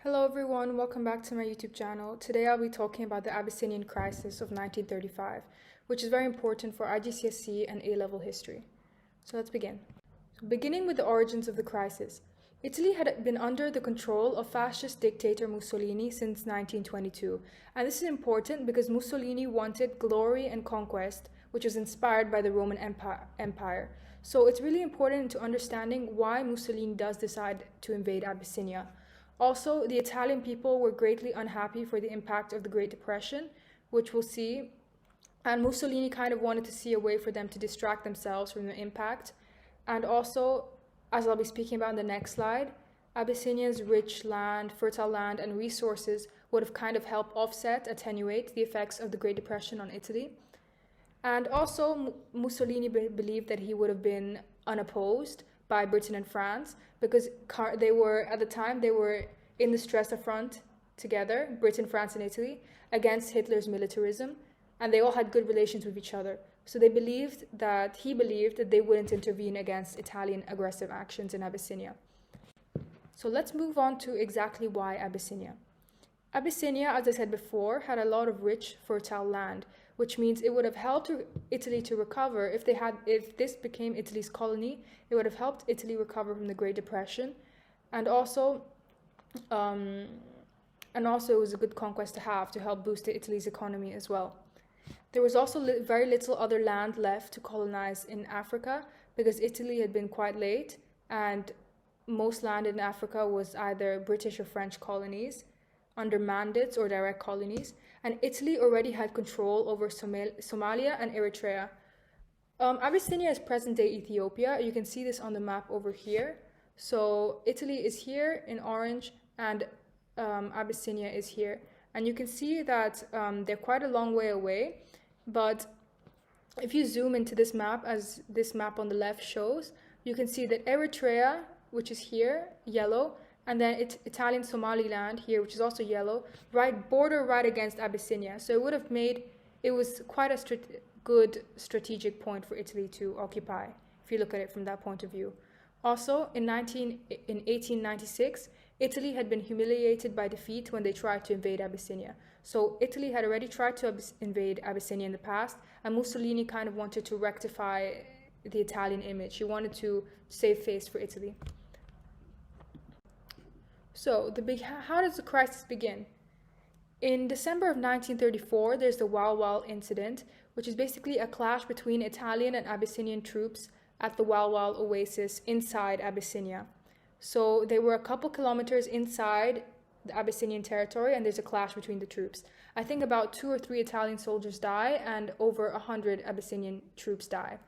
Hello everyone, welcome back to my YouTube channel. Today I'll be talking about the Abyssinian crisis of 1935, which is very important for IGCSE and A-level history. So let's begin. Beginning with the origins of the crisis, Italy had been under the control of fascist dictator Mussolini since 1922, and this is important because Mussolini wanted glory and conquest, which was inspired by the Roman Empire. So it's really important to understanding why Mussolini does decide to invade Abyssinia. Also, the Italian people were greatly unhappy for the impact of the Great Depression, which we'll see, and Mussolini kind of wanted to see a way for them to distract themselves from the impact. And also, as I'll be speaking about in the next slide, Abyssinia's rich land, fertile land, and resources would have kind of helped offset, attenuate the effects of the Great Depression on Italy. And also, Mussolini believed that he would have been unopposed by Britain and France because they were, at the time, they were in the Stresa front together, Britain, France, and Italy, against Hitler's militarism, and they all had good relations with each other. So he believed that they wouldn't intervene against Italian aggressive actions in Abyssinia. So let's move on to exactly why Abyssinia. Abyssinia, as I said before, had a lot of rich, fertile land, which means it would have helped Italy to recover if this became Italy's colony. It would have helped Italy recover from the Great Depression, and also it was a good conquest to have to help boost Italy's economy as well. There was also very little other land left to colonize in Africa because Italy had been quite late, and most land in Africa was either British or French colonies under mandates or direct colonies, and Italy already had control over Somalia and Eritrea. Abyssinia is present-day Ethiopia. You can see this on the map over here. So Italy is here in orange, and Abyssinia is here. And you can see that they're quite a long way away, but if you zoom into this map, as this map on the left shows, you can see that Eritrea, which is here, yellow, and then it's Italian Somaliland here, which is also yellow, border right against Abyssinia. So it was quite a good strategic point for Italy to occupy, if you look at it from that point of view. Also, in 1896, Italy had been humiliated by defeat when they tried to invade Abyssinia. So Italy had already tried to invade Abyssinia in the past, and Mussolini kind of wanted to rectify the Italian image. He wanted to save face for Italy. So, how does the crisis begin? In December of 1934, there's the Hoare-Laval incident, which is basically a clash between Italian and Abyssinian troops at the Hoare-Laval oasis inside Abyssinia. So they were a couple kilometers inside the Abyssinian territory, and there's a clash between the troops. I think about 2 or 3 Italian soldiers die, and over 100 Abyssinian troops die.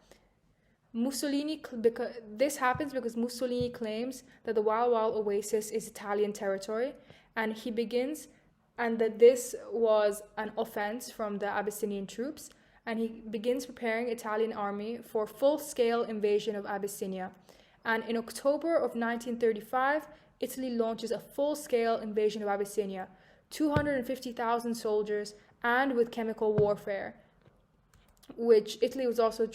This happens because Mussolini claims that the Hoare-Laval oasis is Italian territory, and that this was an offense from the Abyssinian troops, and he begins preparing Italian army for full-scale invasion of Abyssinia. And in October of 1935, Italy launches a full-scale invasion of Abyssinia, 250,000 soldiers, and with chemical warfare, which Italy was also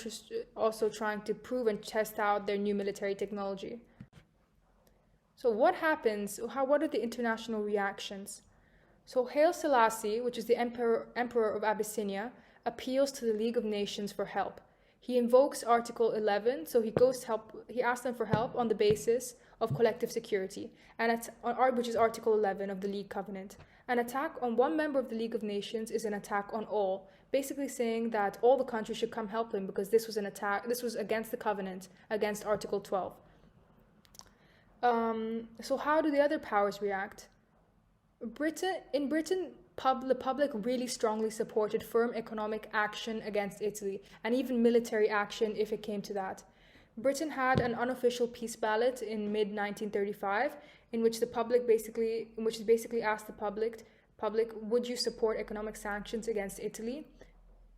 trying to prove and test out their new military technology. So what happens? What are the international reactions? So Haile Selassie, which is the emperor of Abyssinia, appeals to the League of Nations for help. He invokes Article 11, so he asks them for help on the basis of collective security, which is Article 11 of the League Covenant. An attack on one member of the League of Nations is an attack on all, basically saying that all the countries should come help him because this was against the Covenant, against Article 12. So how do the other powers react? In Britain, the public really strongly supported firm economic action against Italy, and even military action if it came to that. Britain had an unofficial peace ballot in mid-1935, in which basically asked the public, would you support economic sanctions against Italy?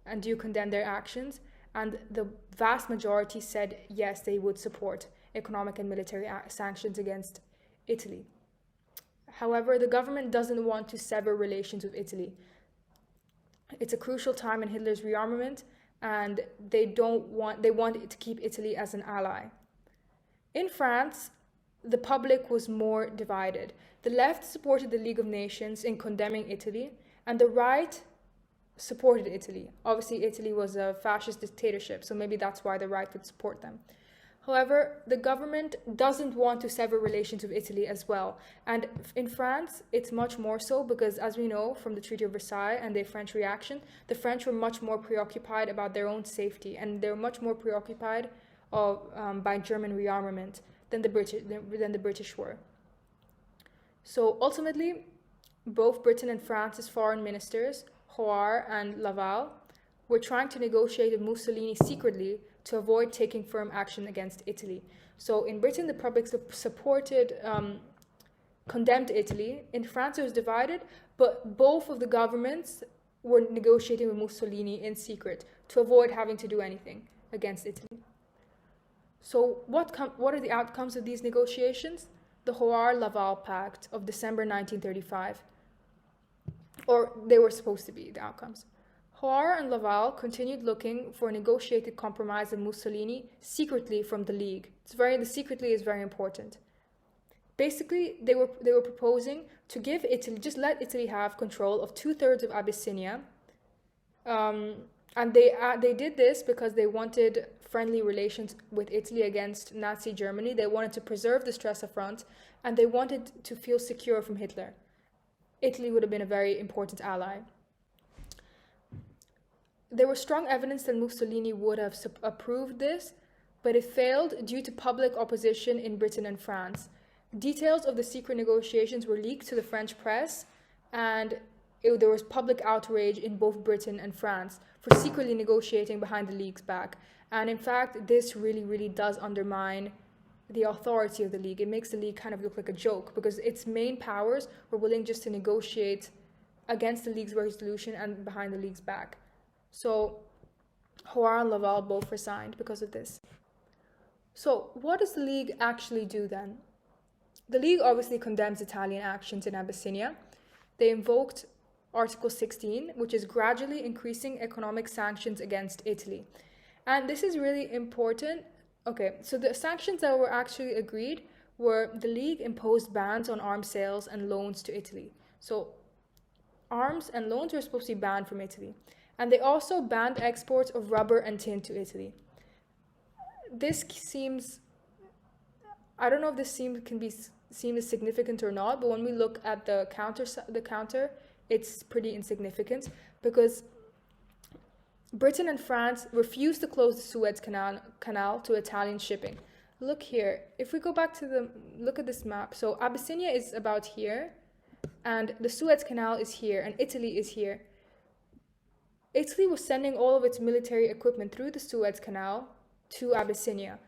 And do you condemn their actions? And the vast majority said yes, they would support economic and military sanctions against Italy. However, the government doesn't want to sever relations with Italy. It's a crucial time in Hitler's rearmament, and they want to keep Italy as an ally. In France, the public was more divided. The left supported the League of Nations in condemning Italy, and the right supported Italy. Obviously, Italy was a fascist dictatorship, so maybe that's why the right would support them. However, the government doesn't want to sever relations with Italy as well. And in France, it's much more so because, as we know from the Treaty of Versailles and the French reaction, the French were much more preoccupied about their own safety, and they're much more preoccupied by German rearmament than the British were. So ultimately, both Britain and France's foreign ministers, Hoare and Laval, were trying to negotiate with Mussolini secretly to avoid taking firm action against Italy. So in Britain, the public condemned Italy. In France, it was divided, but both of the governments were negotiating with Mussolini in secret to avoid having to do anything against Italy. So what are the outcomes of these negotiations? The Hoare-Laval Pact of December 1935, or they were supposed to be the outcomes. Hoare and Laval continued looking for a negotiated compromise of Mussolini secretly from the League. The secretly is very important. Basically, they were proposing to give Italy, just let Italy have control of 2/3 of Abyssinia, and they did this because they wanted friendly relations with Italy against Nazi Germany. They wanted to preserve the Stresa front, and they wanted to feel secure from Hitler. Italy would have been a very important ally. There was strong evidence that Mussolini would have approved this, but it failed due to public opposition in Britain and France. Details of the secret negotiations were leaked to the French press, and there was public outrage in both Britain and France for secretly negotiating behind the League's back. And in fact, this really, really does undermine the authority of the League. It makes the League kind of look like a joke because its main powers were willing just to negotiate against the League's resolution and behind the League's back. So Hoare and Laval both resigned because of this. So what does the League actually do then? The League obviously condemns Italian actions in Abyssinia. They invoked Article 16, which is gradually increasing economic sanctions against Italy. And this is really important. Okay, so the sanctions that were actually agreed were the League imposed bans on arms sales and loans to Italy. So arms and loans were supposed to be banned from Italy. And they also banned exports of rubber and tin to Italy. This seems, I don't know if this can be seen as significant or not, but when we look at the counter, it's pretty insignificant because Britain and France refused to close the Suez Canal to Italian shipping. Look here, if we go back to look at this map, so Abyssinia is about here, and the Suez Canal is here, and Italy is here. Italy was sending all of its military equipment through the Suez Canal to Abyssinia.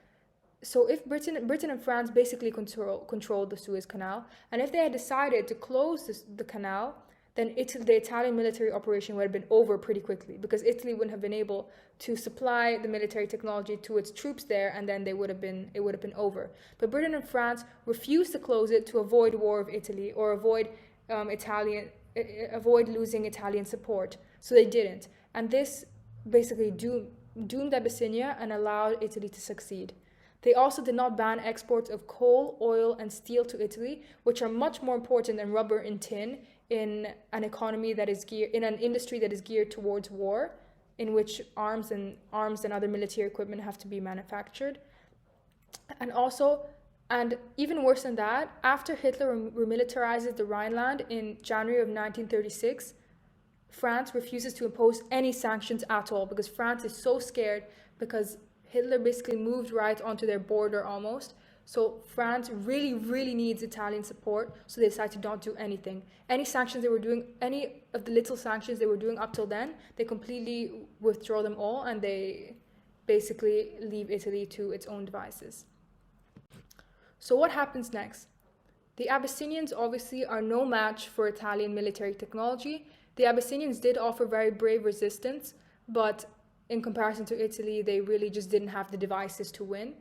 So if Britain and France basically controlled the Suez Canal, and if they had decided to close the canal, then the Italian military operation would have been over pretty quickly because Italy wouldn't have been able to supply the military technology to its troops there, and then it would have been over. But Britain and France refused to close it to avoid war with Italy or avoid losing Italian support. So they didn't, and this basically doomed Abyssinia and allowed Italy to succeed. They also did not ban exports of coal, oil, and steel to Italy, which are much more important than rubber and tin in an economy that is in an industry that is geared towards war, in which arms and other military equipment have to be manufactured. And even worse than that, after Hitler remilitarizes the Rhineland in January of 1936, France refuses to impose any sanctions at all because France is so scared because Hitler basically moved right onto their border almost. So France really, really needs Italian support, so they decide to not do anything. Any sanctions they were doing, any of the little sanctions they were doing up till then, they completely withdraw them all and they basically leave Italy to its own devices. So what happens next? The Abyssinians obviously are no match for Italian military technology. The Abyssinians did offer very brave resistance, but in comparison to Italy, they really just didn't have the devices to win.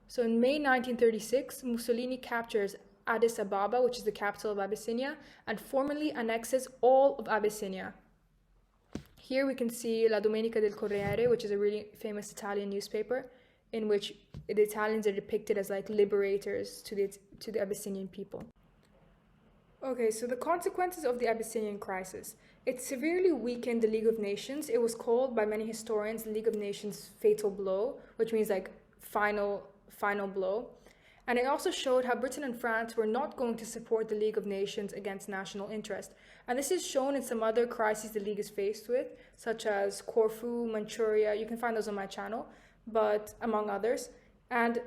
So in May 1936, Mussolini captures Addis Ababa, which is the capital of Abyssinia, and formally annexes all of Abyssinia. Here we can see La Domenica del Corriere, which is a really famous Italian newspaper. in which the Italians are depicted as like liberators to the Abyssinian people. Okay, so the consequences of the Abyssinian crisis. It severely weakened the League of Nations. It was called by many historians the League of Nations fatal blow, which means like final blow. And it also showed how Britain and France were not going to support the League of Nations against national interest. And this is shown in some other crises the League is faced with, such as Corfu, Manchuria. You can find those on my channel, but among others. And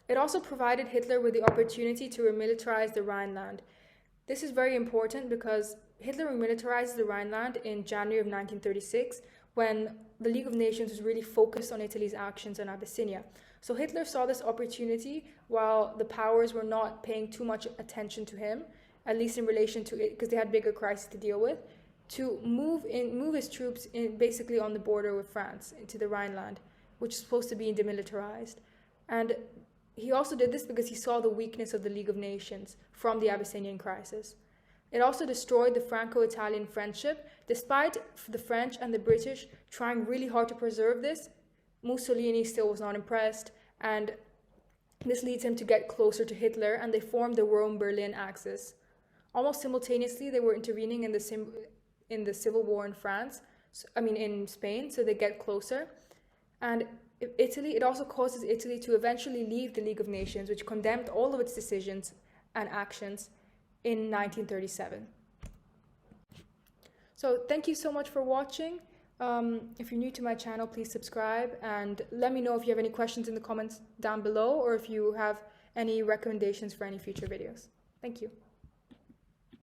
it also provided Hitler with the opportunity to remilitarize the Rhineland. This is very important because Hitler remilitarized the Rhineland in January of 1936, when the League of Nations was really focused on Italy's actions in Abyssinia. So Hitler saw this opportunity while the powers were not paying too much attention to him, at least in relation to it, because they had bigger crises to deal with, to move his troops in basically on the border with France into the Rhineland, which is supposed to be demilitarized. And he also did this because he saw the weakness of the League of Nations from the Abyssinian crisis. It also destroyed the Franco-Italian friendship. Despite the French and the British trying really hard to preserve this, Mussolini still was not impressed, and this leads him to get closer to Hitler, and they formed the Rome-Berlin axis. Almost simultaneously, they were intervening in the civil war in Spain, so they get closer. And it also causes Italy to eventually leave the League of Nations, which condemned all of its decisions and actions in 1937. So thank you so much for watching. If you're new to my channel, please subscribe, and let me know if you have any questions in the comments down below, or if you have any recommendations for any future videos. Thank you.